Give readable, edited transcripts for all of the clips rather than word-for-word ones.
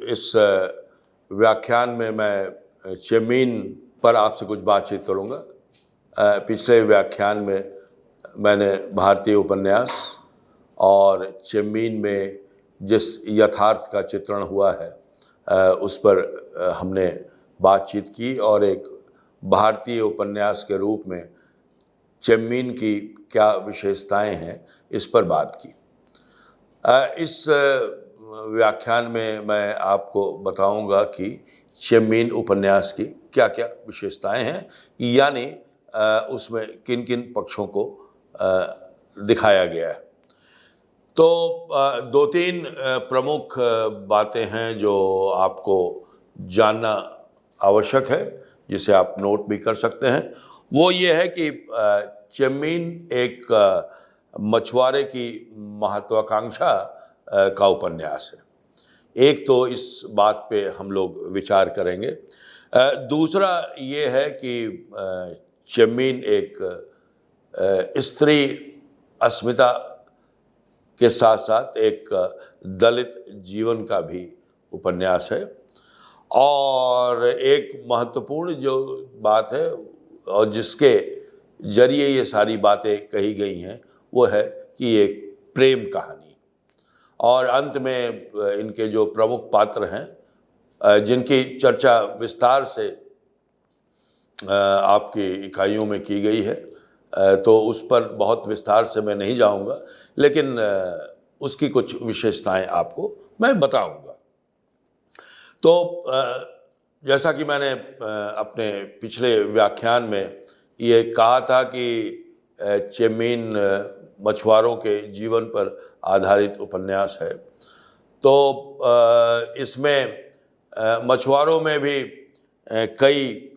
इस व्याख्यान में मैं चेमीन पर आपसे कुछ बातचीत करूंगा। पिछले व्याख्यान में मैंने भारतीय उपन्यास और चेमीन में जिस यथार्थ का चित्रण हुआ है उस पर हमने बातचीत की और एक भारतीय उपन्यास के रूप में चेमीन की क्या विशेषताएं हैं इस पर बात की। इस व्याख्यान में मैं आपको बताऊंगा कि चेमीन उपन्यास की क्या क्या विशेषताएं हैं, यानी उसमें किन किन पक्षों को दिखाया गया है। तो दो तीन प्रमुख बातें हैं जो आपको जानना आवश्यक है, जिसे आप नोट भी कर सकते हैं। वो ये है कि चेमीन एक मछुआरे की महत्वाकांक्षा का उपन्यास है। एक तो इस बात पे हम लोग विचार करेंगे। दूसरा ये है कि चेमीन एक स्त्री अस्मिता के साथ साथ एक दलित जीवन का भी उपन्यास है। और एक महत्वपूर्ण जो बात है और जिसके जरिए ये सारी बातें कही गई हैं वो है कि एक प्रेम कहानी। और अंत में इनके जो प्रमुख पात्र हैं जिनकी चर्चा विस्तार से आपकी इकाइयों में की गई है, तो उस पर बहुत विस्तार से मैं नहीं जाऊंगा, लेकिन उसकी कुछ विशेषताएं आपको मैं बताऊंगा। तो जैसा कि मैंने अपने पिछले व्याख्यान में ये कहा था कि चेमीन मछुआरों के जीवन पर आधारित उपन्यास है, तो इसमें मछुआरों में भी कई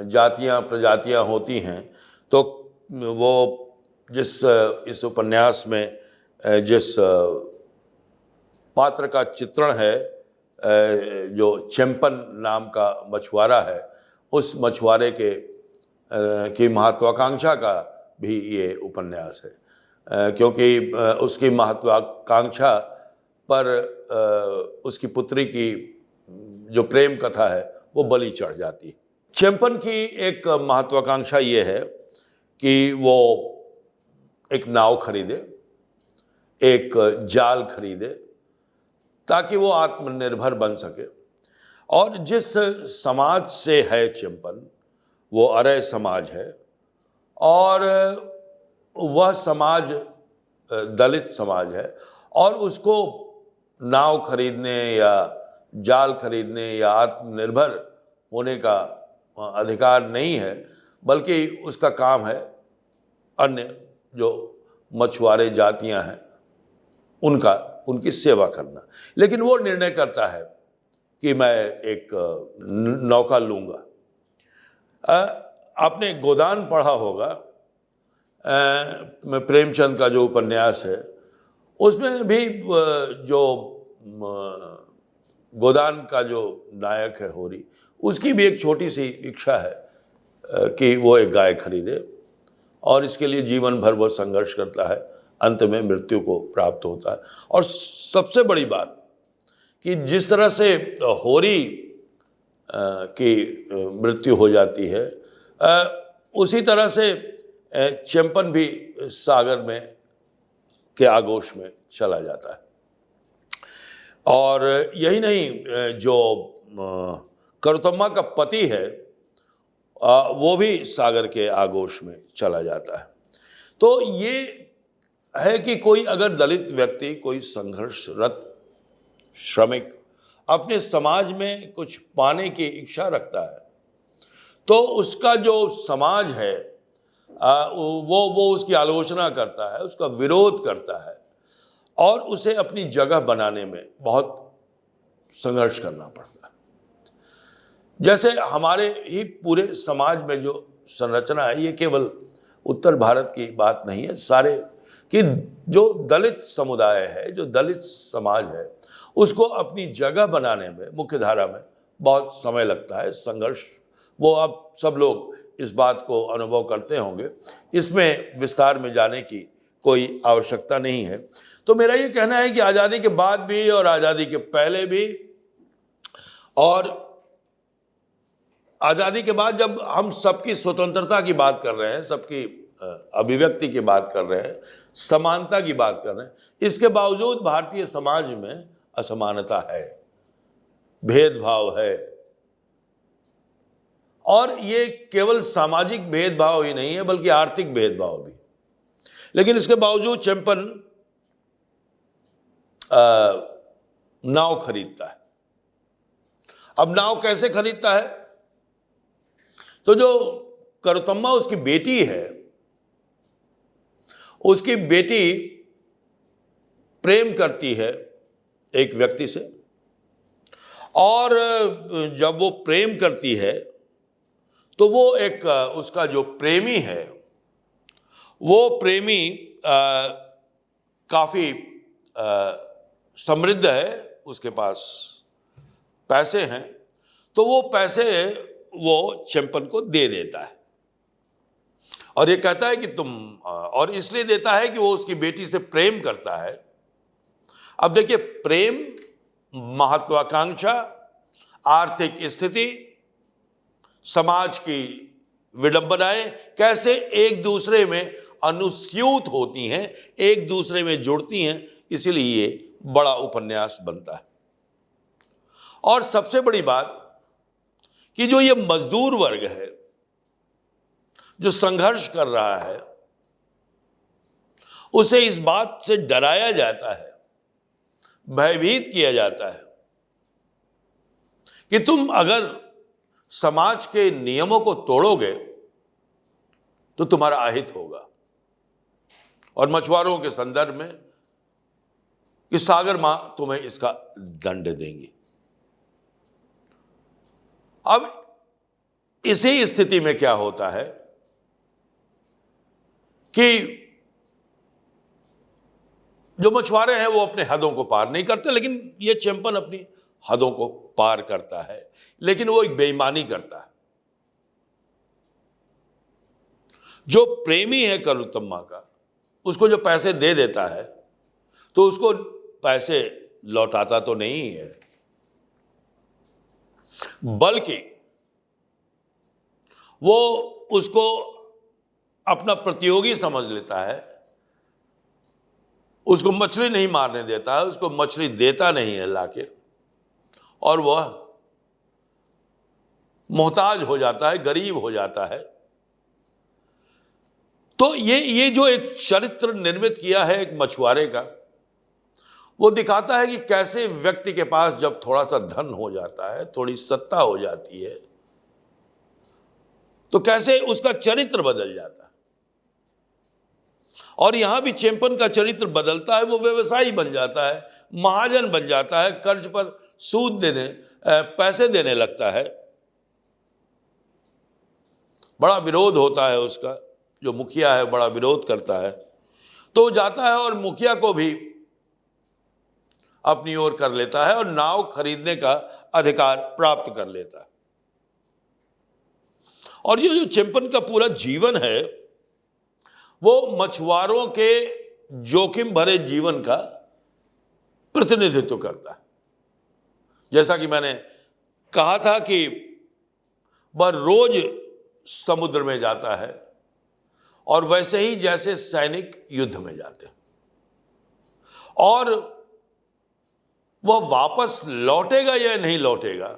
जातियां प्रजातियां होती हैं। तो वो इस उपन्यास में जिस पात्र का चित्रण है, जो चेम्पन नाम का मछुआरा है, उस मछुआरे की महत्वाकांक्षा का भी ये उपन्यास है, क्योंकि उसकी महत्वाकांक्षा पर उसकी पुत्री की जो प्रेम कथा है वो बलि चढ़ जाती है। चेम्पन की एक महत्वाकांक्षा ये है कि वो एक नाव खरीदे, एक जाल खरीदे, ताकि वो आत्मनिर्भर बन सके। और जिस समाज से है चेम्पन, वो आर्य समाज है, और वह समाज दलित समाज है, और उसको नाव खरीदने या जाल खरीदने या आत्मनिर्भर होने का अधिकार नहीं है, बल्कि उसका काम है अन्य जो मछुआरे जातियां हैं उनकी सेवा करना। लेकिन वो निर्णय करता है कि मैं एक नौका लूँगा। आपने गोदान पढ़ा होगा, प्रेमचंद का जो उपन्यास है, उसमें भी जो गोदान का जो नायक है होरी, उसकी भी एक छोटी सी इच्छा है कि वो एक गाय खरीदे, और इसके लिए जीवन भर वो संघर्ष करता है, अंत में मृत्यु को प्राप्त होता है। और सबसे बड़ी बात कि जिस तरह से होरी की मृत्यु हो जाती है, उसी तरह से चेम्पन भी सागर में के आगोश में चला जाता है। और यही नहीं, जो करुतम्मा का पति है वो भी सागर के आगोश में चला जाता है। तो ये है कि कोई अगर दलित व्यक्ति, कोई संघर्षरत श्रमिक अपने समाज में कुछ पाने की इच्छा रखता है, तो उसका जो समाज है वो उसकी आलोचना करता है, उसका विरोध करता है, और उसे अपनी जगह बनाने में बहुत संघर्ष करना पड़ता है। जैसे हमारे ही पूरे समाज में जो संरचना है, ये केवल उत्तर भारत की बात नहीं है, सारे कि जो दलित समुदाय है, जो दलित समाज है, उसको अपनी जगह बनाने में मुख्यधारा में बहुत समय लगता है, संघर्ष। वो आप सब लोग इस बात को अनुभव करते होंगे, इसमें विस्तार में जाने की कोई आवश्यकता नहीं है। तो मेरा ये कहना है कि आज़ादी के बाद भी और आज़ादी के पहले भी और आज़ादी के बाद जब हम सबकी स्वतंत्रता की बात कर रहे हैं, सबकी अभिव्यक्ति की बात कर रहे हैं, समानता की बात कर रहे हैं, इसके बावजूद भारतीय समाज में असमानता है, भेदभाव है। और ये केवल सामाजिक भेदभाव ही नहीं है बल्कि आर्थिक भेदभाव भी। लेकिन इसके बावजूद चैंपन नाव खरीदता है। अब नाव कैसे खरीदता है? तो जो करुतम्मा उसकी बेटी है, उसकी बेटी प्रेम करती है एक व्यक्ति से, और जब वो प्रेम करती है तो वो एक उसका जो प्रेमी है, वो प्रेमी काफ़ी समृद्ध है, उसके पास पैसे हैं, तो वो पैसे वो चैंपन को दे देता है और ये कहता है कि तुम, और इसलिए देता है कि वो उसकी बेटी से प्रेम करता है। अब देखिए, प्रेम, महत्वाकांक्षा, आर्थिक स्थिति, समाज की विडंबनाएं कैसे एक दूसरे में अनुस्यूत होती हैं, एक दूसरे में जुड़ती हैं, इसीलिए ये बड़ा उपन्यास बनता है। और सबसे बड़ी बात कि जो ये मजदूर वर्ग है, जो संघर्ष कर रहा है, उसे इस बात से डराया जाता है, भयभीत किया जाता है कि तुम अगर समाज के नियमों को तोड़ोगे तो तुम्हारा अहित होगा। और मछुआरों के संदर्भ में कि सागर मां तुम्हें इसका दंड देंगी। अब इसी स्थिति में क्या होता है कि जो मछुआरे हैं वो अपने हदों को पार नहीं करते, लेकिन ये चैंपन अपनी हदों को पार करता है, लेकिन वो एक बेईमानी करता है। जो प्रेमी है करुतम्मा का, उसको जो पैसे दे देता है तो उसको पैसे लौटाता तो नहीं है, बल्कि वो उसको अपना प्रतियोगी समझ लेता है, उसको मछली नहीं मारने देता है, उसको मछली देता नहीं है लाके, और वह मोहताज हो जाता है, गरीब हो जाता है। तो ये जो एक चरित्र निर्मित किया है एक मछुआरे का, वो दिखाता है कि कैसे व्यक्ति के पास जब थोड़ा सा धन हो जाता है, थोड़ी सत्ता हो जाती है, तो कैसे उसका चरित्र बदल जाता है। और यहां भी चैंपन का चरित्र बदलता है, वो व्यवसायी बन जाता है, महाजन बन जाता है, कर्ज पर सूद देने, पैसे देने लगता है। बड़ा विरोध होता है उसका, जो मुखिया है बड़ा विरोध करता है, तो वो जाता है और मुखिया को भी अपनी ओर कर लेता है और नाव खरीदने का अधिकार प्राप्त कर लेता है। और ये जो चैंपन का पूरा जीवन है वो मछुआरों के जोखिम भरे जीवन का प्रतिनिधित्व करता है। जैसा कि मैंने कहा था कि वह रोज समुद्र में जाता है, और वैसे ही जैसे सैनिक युद्ध में जाते हैं, और वह वापस लौटेगा या नहीं लौटेगा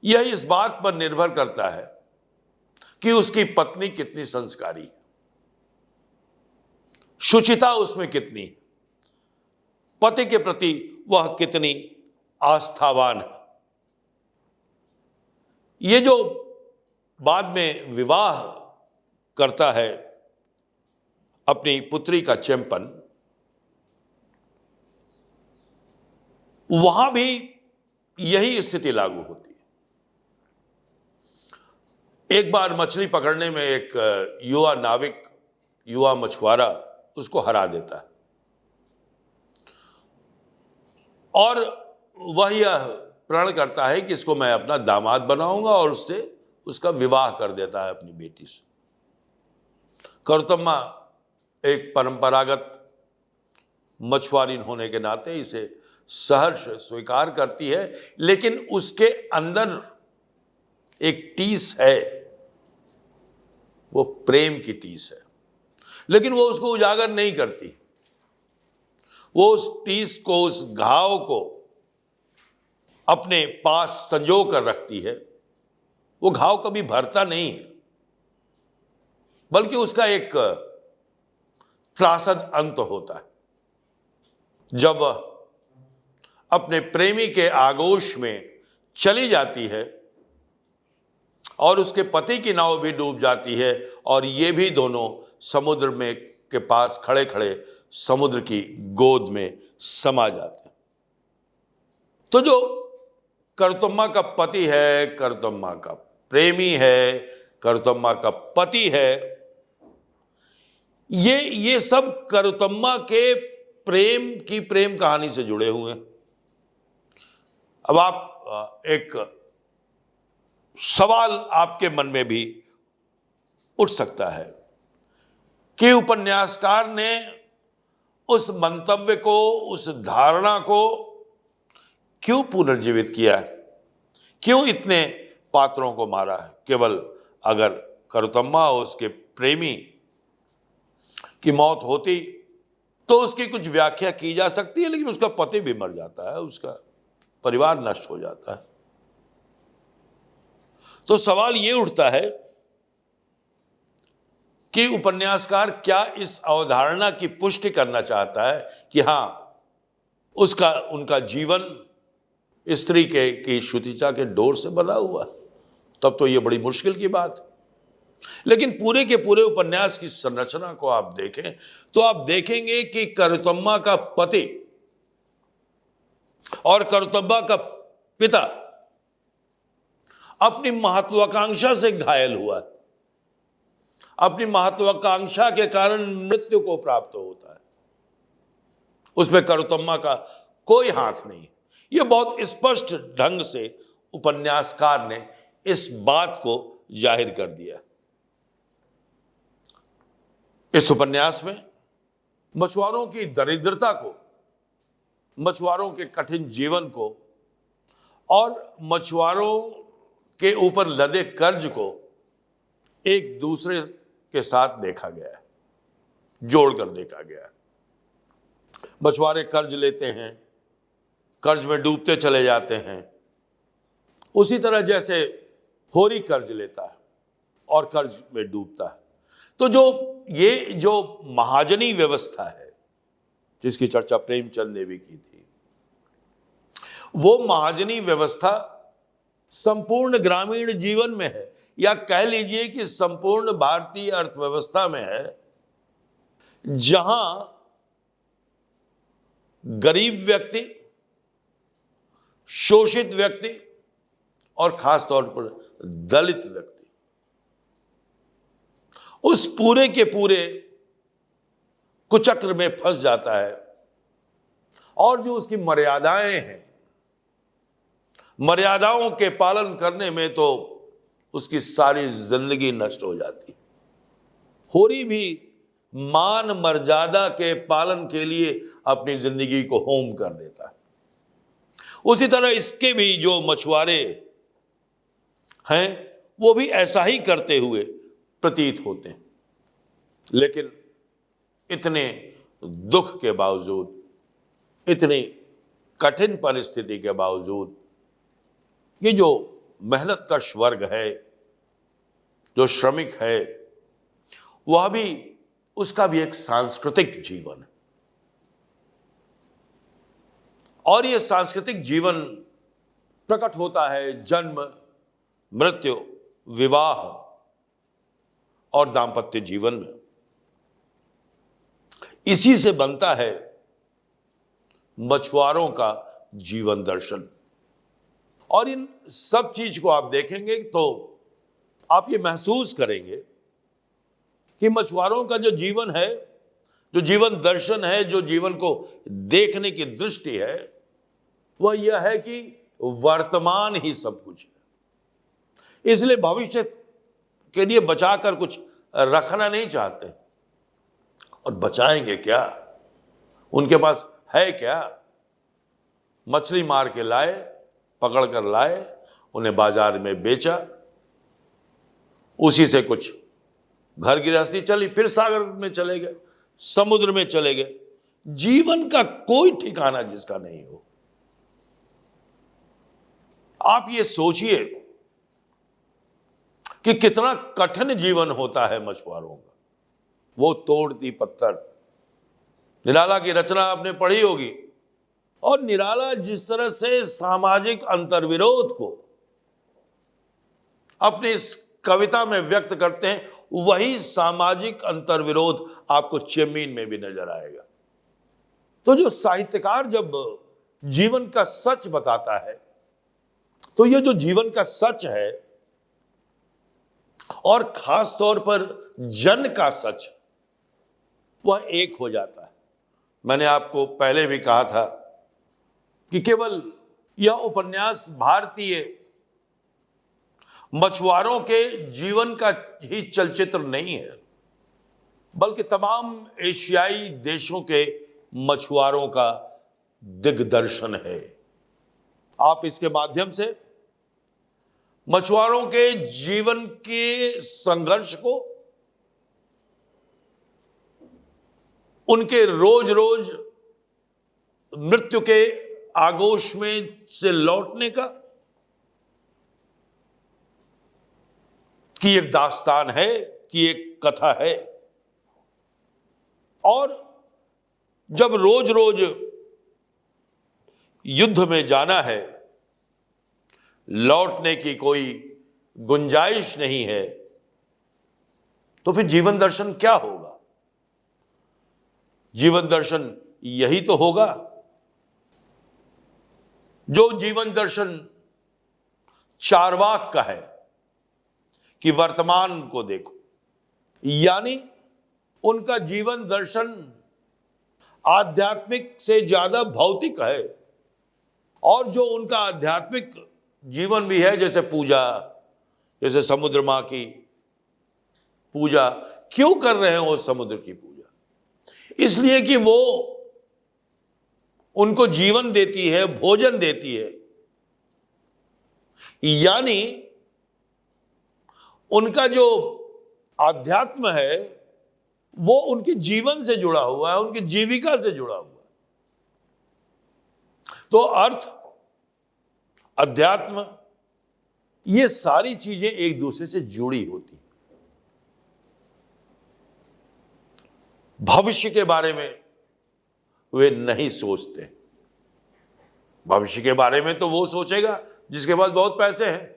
यह इस बात पर निर्भर करता है कि उसकी पत्नी कितनी संस्कारी है, शुचिता उसमें कितनी है, पति के प्रति वह कितनी आस्थावान है। ये जो बाद में विवाह करता है अपनी पुत्री का चैंपन, वहां भी यही स्थिति लागू होती है। एक बार मछली पकड़ने में एक युवा नाविक, युवा मछुआरा उसको हरा देता है, और वह यह प्रण करता है कि इसको मैं अपना दामाद बनाऊंगा, और उससे उसका विवाह कर देता है अपनी बेटी से। करुतम्मा एक परंपरागत मछुआरी होने के नाते इसे सहर्ष स्वीकार करती है, लेकिन उसके अंदर एक टीस है, वो प्रेम की टीस है, लेकिन वो उसको उजागर नहीं करती। वो उस टीस को, उस घाव को अपने पास संजो कर रखती है। वो घाव कभी भरता नहीं है, बल्कि उसका एक त्रासद अंत होता है। जब वह अपने प्रेमी के आगोश में चली जाती है और उसके पति की नाव भी डूब जाती है और ये भी दोनों समुद्र में के पास खड़े खड़े समुद्र की गोद में समा जाते हैं, तो जो करतुम्मा का पति है, करतुम्मा का प्रेमी है, करतुम्मा का पति है, ये सब करतुम्मा के प्रेम की प्रेम कहानी से जुड़े हुए हैं। अब आप एक सवाल आपके मन में भी उठ सकता है कि उपन्यासकार ने उस मंतव्य को, उस धारणा को क्यों पुनर्जीवित किया है, क्यों इतने पात्रों को मारा है। केवल अगर करतुम्मा और उसके प्रेमी की मौत होती तो उसकी कुछ व्याख्या की जा सकती है, लेकिन उसका पति भी मर जाता है, उसका परिवार नष्ट हो जाता है। तो सवाल यह उठता है कि उपन्यासकार क्या इस अवधारणा की पुष्टि करना चाहता है कि हां, उनका जीवन स्त्री की शुचिता के डोर से बना हुआ, तब तो यह बड़ी मुश्किल की बात। लेकिन पूरे के पूरे उपन्यास की संरचना को आप देखें तो आप देखेंगे कि करतुम्मा का पति और करतुम्मा का पिता अपनी महत्वाकांक्षा से घायल हुआ, अपनी महत्वाकांक्षा के कारण मृत्यु को प्राप्त होता है। उसमें करतुम्मा का कोई हाथ नहीं। यह बहुत स्पष्ट ढंग से उपन्यासकार ने इस बात को जाहिर कर दिया। इस उपन्यास में मछुआरों की दरिद्रता को, मछुआरों के कठिन जीवन को और मछुआरों के ऊपर लदे कर्ज को एक दूसरे के साथ देखा गया है, जोड़कर देखा गया है। मछुआरे कर्ज लेते हैं, कर्ज में डूबते चले जाते हैं, उसी तरह जैसे होरी कर्ज लेता है और कर्ज में डूबता है। तो जो महाजनी व्यवस्था है, जिसकी चर्चा प्रेमचंद ने भी की थी, वो महाजनी व्यवस्था संपूर्ण ग्रामीण जीवन में है, या कह लीजिए कि संपूर्ण भारतीय अर्थव्यवस्था में है, जहां गरीब व्यक्ति, शोषित व्यक्ति और खास तौर पर दलित व्यक्ति उस पूरे के पूरे कुचक्र में फंस जाता है, और जो उसकी मर्यादाएं हैं, मर्यादाओं के पालन करने में तो उसकी सारी जिंदगी नष्ट हो जाती। होरी भी मान मर्यादा के पालन के लिए अपनी जिंदगी को होम कर देता है। उसी तरह इसके भी जो मछुआरे हैं वो भी ऐसा ही करते हुए प्रतीत होते हैं। लेकिन इतने दुख के बावजूद, इतनी कठिन परिस्थिति के बावजूद, ये जो मेहनत का वर्ग है, जो श्रमिक है, वह भी, उसका भी एक सांस्कृतिक जीवन है। और यह सांस्कृतिक जीवन प्रकट होता है जन्म, मृत्यु, विवाह और दांपत्य जीवन में। इसी से बनता है मछुआरों का जीवन दर्शन। और इन सब चीज को आप देखेंगे तो आप ये महसूस करेंगे कि मछुआरों का जो जीवन है, जो जीवन दर्शन है, जो जीवन को देखने की दृष्टि है, वह यह है कि वर्तमान ही सब कुछ है। इसलिए भविष्य के लिए बचाकर कुछ रखना नहीं चाहते। और बचाएंगे क्या? उनके पास है क्या? मछली मार के लाए, पकड़ कर लाए, उन्हें बाजार में बेचा, उसी से कुछ घर गृहस्थी चली, फिर सागर में चले गए, समुद्र में चले गए। जीवन का कोई ठिकाना जिसका नहीं हो। आप ये सोचिए कि कितना कठिन जीवन होता है मछुआरों का। वो तोड़ती पत्थर, निराला की रचना आपने पढ़ी होगी, और निराला जिस तरह से सामाजिक अंतर्विरोध को अपनी इस कविता में व्यक्त करते हैं, वही सामाजिक अंतर्विरोध आपको चेमीन में भी नजर आएगा। तो जो साहित्यकार जब जीवन का सच बताता है, तो ये जो जीवन का सच है, और खास तौर पर जन का सच, वह एक हो जाता है। मैंने आपको पहले भी कहा था कि केवल यह उपन्यास भारतीय मछुआरों के जीवन का ही चलचित्र नहीं है, बल्कि तमाम एशियाई देशों के मछुआरों का दिग्दर्शन है। आप इसके माध्यम से मछुआरों के जीवन के संघर्ष को, उनके रोज रोज मृत्यु के आगोश में से लौटने का की एक दास्तान है, कि एक कथा है। और जब रोज रोज युद्ध में जाना है, लौटने की कोई गुंजाइश नहीं है, तो फिर जीवन दर्शन क्या होगा? जीवन दर्शन यही तो होगा जो जीवन दर्शन चार्वाक का है, कि वर्तमान को देखो। यानी उनका जीवन दर्शन आध्यात्मिक से ज्यादा भौतिक है, और जो उनका आध्यात्मिक जीवन भी है, जैसे पूजा, जैसे समुद्र मां की पूजा क्यों कर रहे हैं वो समुद्र की पूजा? इसलिए कि वो उनको जीवन देती है, भोजन देती है। यानी उनका जो आध्यात्म है वो उनके जीवन से जुड़ा हुआ है, उनकी जीविका से जुड़ा हुआ है। तो अर्थ, अध्यात्म, ये सारी चीजें एक दूसरे से जुड़ी होती। भविष्य के बारे में वे नहीं सोचते। भविष्य के बारे में तो वो सोचेगा जिसके पास बहुत पैसे हैं,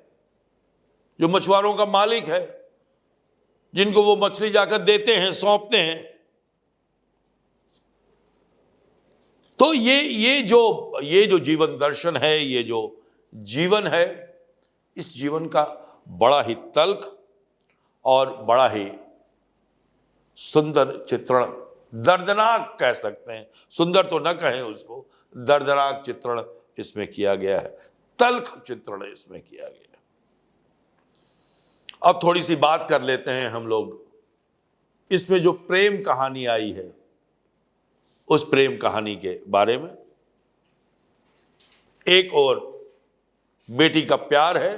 जो मछुआरों का मालिक है, जिनको वो मछली जाकर देते हैं, सौंपते हैं। तो ये जो जीवन दर्शन है, ये जो जीवन है, इस जीवन का बड़ा ही तल्ख और बड़ा ही सुंदर चित्रण, दर्दनाक कह सकते हैं, सुंदर तो न कहें उसको, दर्दनाक चित्रण इसमें किया गया है, तल्ख चित्रण इसमें किया गया है। अब थोड़ी सी बात कर लेते हैं हम लोग, इसमें जो प्रेम कहानी आई है उस प्रेम कहानी के बारे में। एक और बेटी का प्यार है,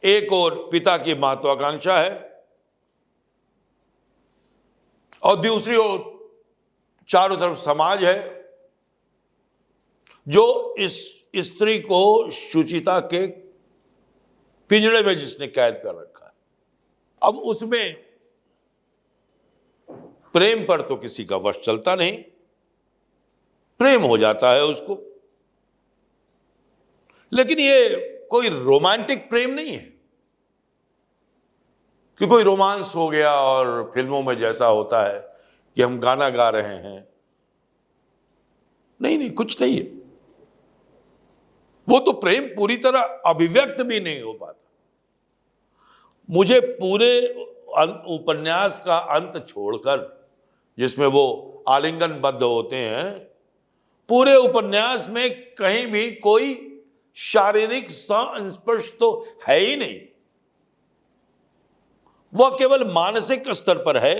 एक और पिता की महत्वाकांक्षा है, और दूसरी ओर चारों तरफ समाज है जो इस स्त्री को शुचिता के पिंजड़े में जिसने कैद कर रखा है। अब उसमें प्रेम पर तो किसी का वश चलता नहीं, प्रेम हो जाता है उसको, लेकिन ये कोई रोमांटिक प्रेम नहीं है कि कोई रोमांस हो गया और फिल्मों में जैसा होता है कि हम गाना गा रहे हैं। नहीं, कुछ नहीं है। वो तो प्रेम पूरी तरह अभिव्यक्त भी नहीं हो पाता। मुझे पूरे उपन्यास का अंत छोड़कर, जिसमें वो आलिंगनबद्ध होते हैं, पूरे उपन्यास में कहीं भी कोई शारीरिक संस्पर्श तो है ही नहीं। वह केवल मानसिक स्तर पर है।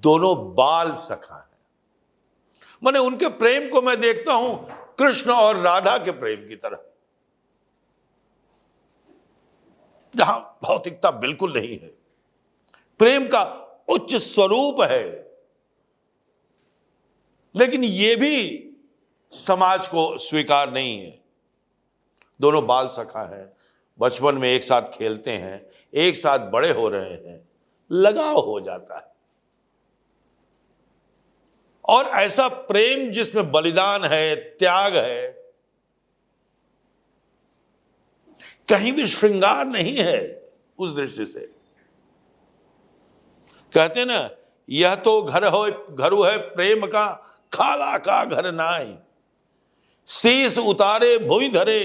दोनों बाल सखा है, माने उनके प्रेम को मैं देखता हूं कृष्ण और राधा के प्रेम की तरह, जहां भौतिकता बिल्कुल नहीं है, प्रेम का उच्च स्वरूप है। लेकिन यह भी समाज को स्वीकार नहीं है। दोनों बाल सखा हैं, बचपन में एक साथ खेलते हैं, एक साथ बड़े हो रहे हैं, लगाव हो जाता है। और ऐसा प्रेम जिसमें बलिदान है, त्याग है, कहीं भी श्रृंगार नहीं है। उस दृष्टि से कहते ना, यह तो घरु है प्रेम का, खाला का घर नाई, शीस उतारे भुई धरे,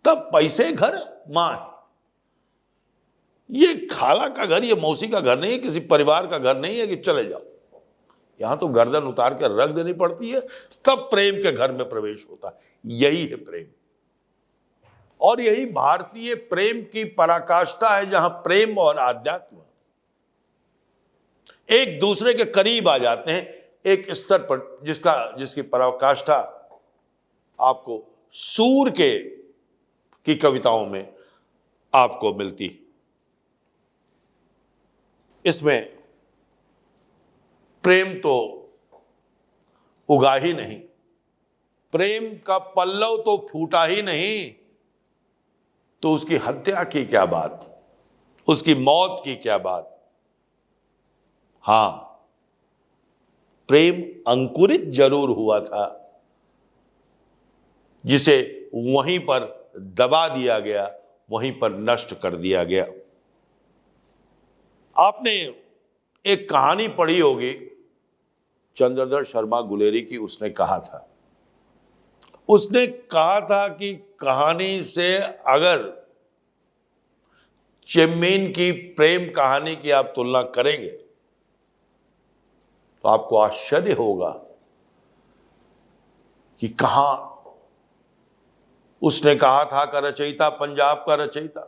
तब पैसे घर माए। ये खाला का घर, ये मौसी का घर नहीं है, किसी परिवार का घर नहीं है कि चले जाओ। यहां तो गर्दन उतार कर रख देनी पड़ती है, तब प्रेम के घर में प्रवेश होता है। यही है प्रेम, और यही भारतीय प्रेम की पराकाष्ठा है, जहां प्रेम और आध्यात्म एक दूसरे के करीब आ जाते हैं, एक स्तर पर जिसकी पराकाष्ठा आपको सूर की कविताओं में आपको मिलती है। इसमें प्रेम तो उगा ही नहीं, प्रेम का पल्लव तो फूटा ही नहीं, तो उसकी हत्या की क्या बात, उसकी मौत की क्या बात। हां, प्रेम अंकुरित जरूर हुआ था, जिसे वहीं पर दबा दिया गया, वहीं पर नष्ट कर दिया गया। आपने एक कहानी पढ़ी होगी चंद्रधर शर्मा गुलेरी की। उसने कहा था कि कहानी से अगर चेम्मीन की प्रेम कहानी की आप तुलना करेंगे तो आपको आश्चर्य होगा कि कहां उसने कहा था का रचयिता पंजाब का रचयिता,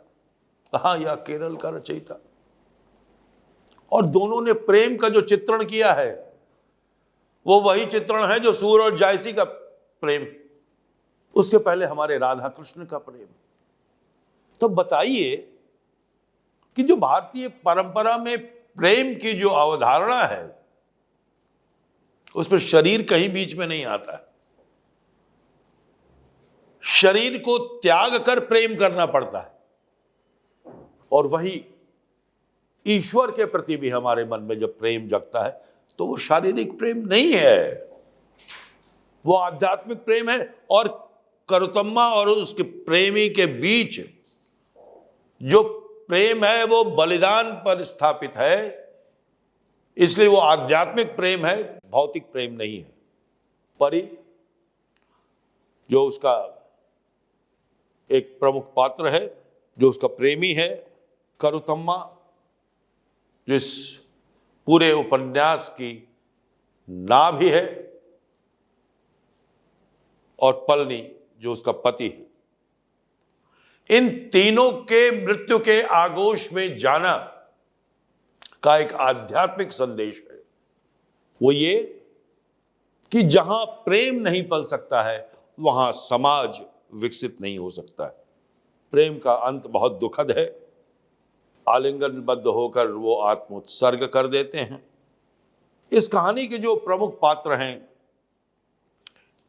कहां या केरल का रचयिता। और दोनों ने प्रेम का जो चित्रण किया है वो वही चित्रण है जो सूर और जायसी का प्रेम, उसके पहले हमारे राधा कृष्ण का प्रेम। तो बताइए कि जो भारतीय परंपरा में प्रेम की जो अवधारणा है उसमें शरीर कहीं बीच में नहीं आता है। शरीर को त्याग कर प्रेम करना पड़ता है, और वही ईश्वर के प्रति भी हमारे मन में जब प्रेम जगता है तो वो शारीरिक प्रेम नहीं है, वो आध्यात्मिक प्रेम है। और करुतम्मा और उसके प्रेमी के बीच जो प्रेम है वो बलिदान पर स्थापित है, इसलिए वो आध्यात्मिक प्रेम है, भौतिक प्रेम नहीं है। परी जो उसका एक प्रमुख पात्र है, जो उसका प्रेमी है, करुतम्मा जो इस पूरे उपन्यास की नाभि है, और पलनी जो उसका पति है। इन तीनों के मृत्यु के आगोश में जाना का एक आध्यात्मिक संदेश है। वो ये कि जहां प्रेम नहीं पल सकता है वहां समाज विकसित नहीं हो सकता है। प्रेम का अंत बहुत दुखद है, आलिंगनबद्ध होकर वो आत्मोत्सर्ग कर देते हैं। इस कहानी के जो प्रमुख पात्र हैं,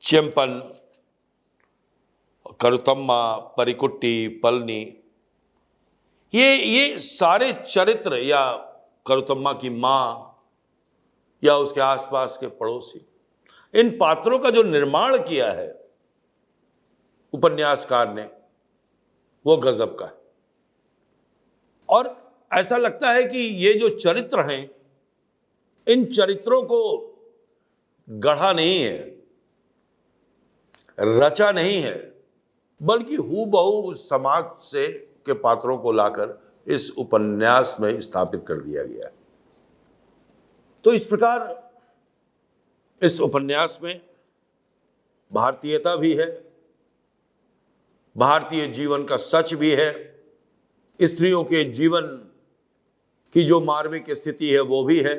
चेम्पन, करुतम्मा, परिकुट्टी, पलनी, ये सारे चरित्र, या करुतम्मा की मां, या उसके आसपास के पड़ोसी, इन पात्रों का जो निर्माण किया है उपन्यासकार ने, वो गजब का है। और ऐसा लगता है कि ये जो चरित्र हैं, इन चरित्रों को गढ़ा नहीं है, रचा नहीं है, बल्कि हूबहू उस समाज से के पात्रों को लाकर इस उपन्यास में स्थापित कर दिया गया है। तो इस प्रकार इस उपन्यास में भारतीयता भी है, भारतीय जीवन का सच भी है, स्त्रियों के जीवन की जो मार्मिक स्थिति है वो भी है,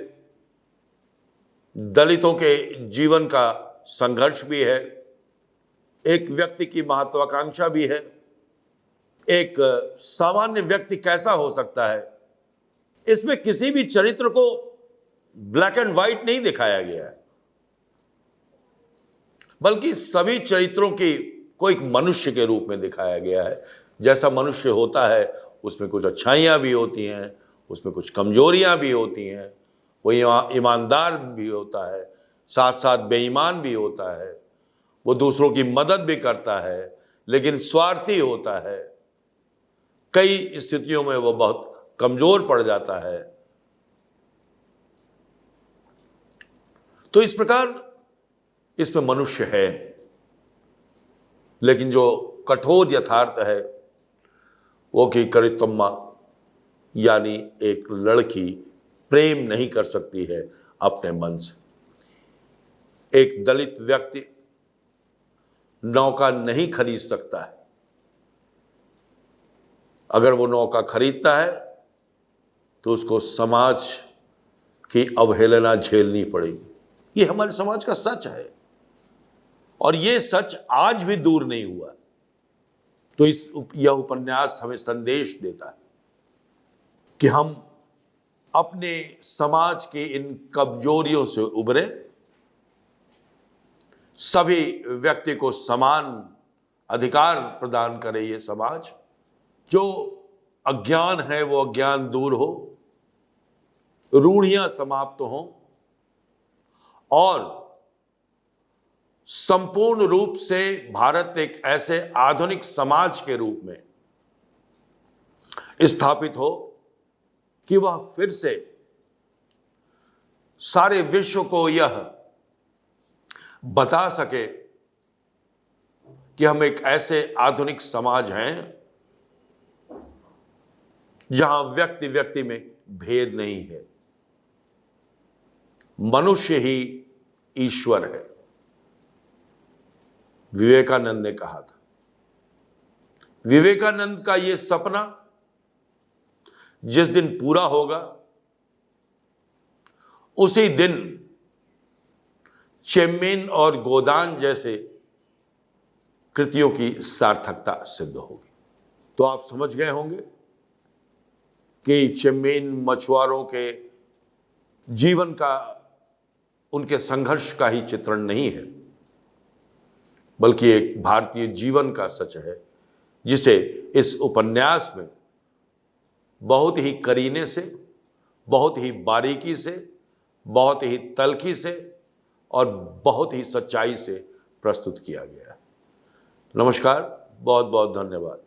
दलितों के जीवन का संघर्ष भी है, एक व्यक्ति की महत्वाकांक्षा भी है। एक सामान्य व्यक्ति कैसा हो सकता है, इसमें किसी भी चरित्र को ब्लैक एंड व्हाइट नहीं दिखाया गया है, बल्कि सभी चरित्रों को एक मनुष्य के रूप में दिखाया गया है। जैसा मनुष्य होता है उसमें कुछ अच्छाइयां भी होती हैं, उसमें कुछ कमजोरियां भी होती हैं। वो ईमानदार भी होता है, साथ साथ बेईमान भी होता है। वो दूसरों की मदद भी करता है, लेकिन स्वार्थी होता है। कई स्थितियों में वो बहुत कमजोर पड़ जाता है। तो इस प्रकार इसमें मनुष्य है, लेकिन जो कठोर यथार्थ है वो कि करितम्मा यानी एक लड़की प्रेम नहीं कर सकती है अपने मन से। एक दलित व्यक्ति नौका नहीं खरीद सकता है। अगर वो नौका खरीदता है तो उसको समाज की अवहेलना झेलनी पड़ेगी। ये हमारे समाज का सच है, और ये सच आज भी दूर नहीं हुआ। तो यह उपन्यास हमें संदेश देता है कि हम अपने समाज की इन कमजोरियों से उबरे, सभी व्यक्ति को समान अधिकार प्रदान करे ये समाज। जो अज्ञान है वो अज्ञान दूर हो, रूढ़ियां समाप्त हों, और संपूर्ण रूप से भारत एक ऐसे आधुनिक समाज के रूप में स्थापित हो कि वह फिर से सारे विश्व को यह बता सके कि हम एक ऐसे आधुनिक समाज हैं जहां व्यक्ति व्यक्ति में भेद नहीं है, मनुष्य ही ईश्वर है। विवेकानंद ने कहा था। विवेकानंद का यह सपना जिस दिन पूरा होगा उसी दिन चेम्मेन और गोदान जैसे कृतियों की सार्थकता सिद्ध होगी। तो आप समझ गए होंगे कि चेम्मेन मछुआरों के जीवन का, उनके संघर्ष का ही चित्रण नहीं है, बल्कि एक भारतीय जीवन का सच है, जिसे इस उपन्यास में बहुत ही करीने से, बहुत ही बारीकी से, बहुत ही तल्खी से और बहुत ही सच्चाई से प्रस्तुत किया गया है। नमस्कार, बहुत बहुत धन्यवाद।